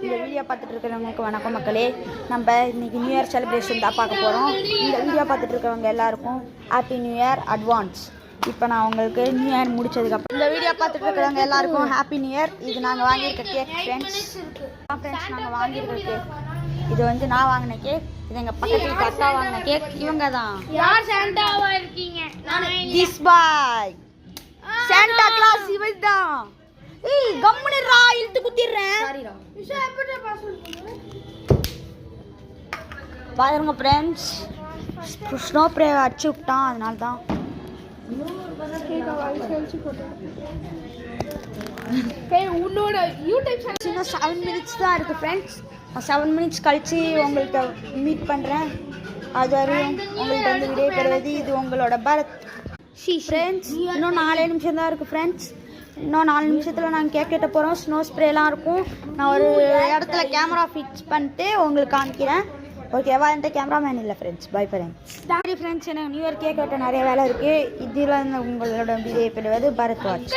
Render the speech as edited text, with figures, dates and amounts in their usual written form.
இந்த வீடியோ பார்த்துட்டு இருக்கிறவங்களுக்கு வணக்கம் மக்களே. நம்ம இன்னைக்கு நியூ இயர் செலிப்ரேஷன் தான் பார்க்க போகிறோம். இந்த வீடியோ பார்த்துட்டு இருக்கிறவங்க எல்லாருக்கும் ஹாப்பி நியூ இயர் அட்வான்ஸ். இப்போ நான் உங்களுக்கு நியூ இயர் முடிச்சதுக்கப்புறம் இந்த வீடியோ பார்த்துட்டு இருக்கிறவங்க எல்லாருக்கும் ஹாப்பி நியூ இயர். இது நாங்கள் வாங்கியிருக்க கேக் ஃப்ரெண்ட்ஸ். நாங்கள் வாங்கியிருக்க கேக் இது வந்து நான் வாங்கின கேக். இது எங்கள் பக்கத்து வீட்டு அக்கா வாங்கின கேக். இவங்க தான் யார் சாண்டாவா இருக்கீங்க? திஸ் பாய் சாண்டா கிளாஸ் இவன் தான். ஏய் கம்முனிரா இழுத்து குத்திடுறேன். சாரிடா. விஷா எப்படி பாஸ்வேர்ட் போடுற? பாருங்க ஃப்ரெண்ட்ஸ், ஸ்னோ ஸ்ப்ரே அடிச்சு விட்டான், அதனால தான் கேக்க வாய்ஸ் கழிச்சு போட்டேன். ஏய் உன்னோட யூடியூப் சேனல் இன்னும் 7 மினிட்ஸ் தான் இருக்குது ஃப்ரெண்ட்ஸ். 7 மினிட்ஸ் கழிச்சு உங்கள்கிட்ட மீட் பண்ணுறேன். அது வரையும் உங்கள்கிட்ட வந்து விடை பெறுவது இது உங்களோட பரத் ஃப்ரெண்ட்ஸ். இன்னும் 4 நிமிஷம் தான் இருக்குது ஃப்ரெண்ட்ஸ். இன்னும் 4 நிமிஷத்தில் நாங்கள் கேக் கட்ட போகிறோம். ஸ்னோ ஸ்ப்ரேலாம் இருக்கும். நான் ஒரு இடத்துல கேமரா ஃபிக்ஸ் பண்ணிட்டு உங்களுக்கு காமிக்கிறேன். ஓகேவா? என்கிட்ட கேமராமேன் இல்லை ஃப்ரெண்ட்ஸ். Bye friends. எனக்கு நியூ இயர் கேக் வெட்ட நிறைய வேலை இருக்குது. இதில் உங்களோட விடை பெறுவது பரத் வாட்ச்.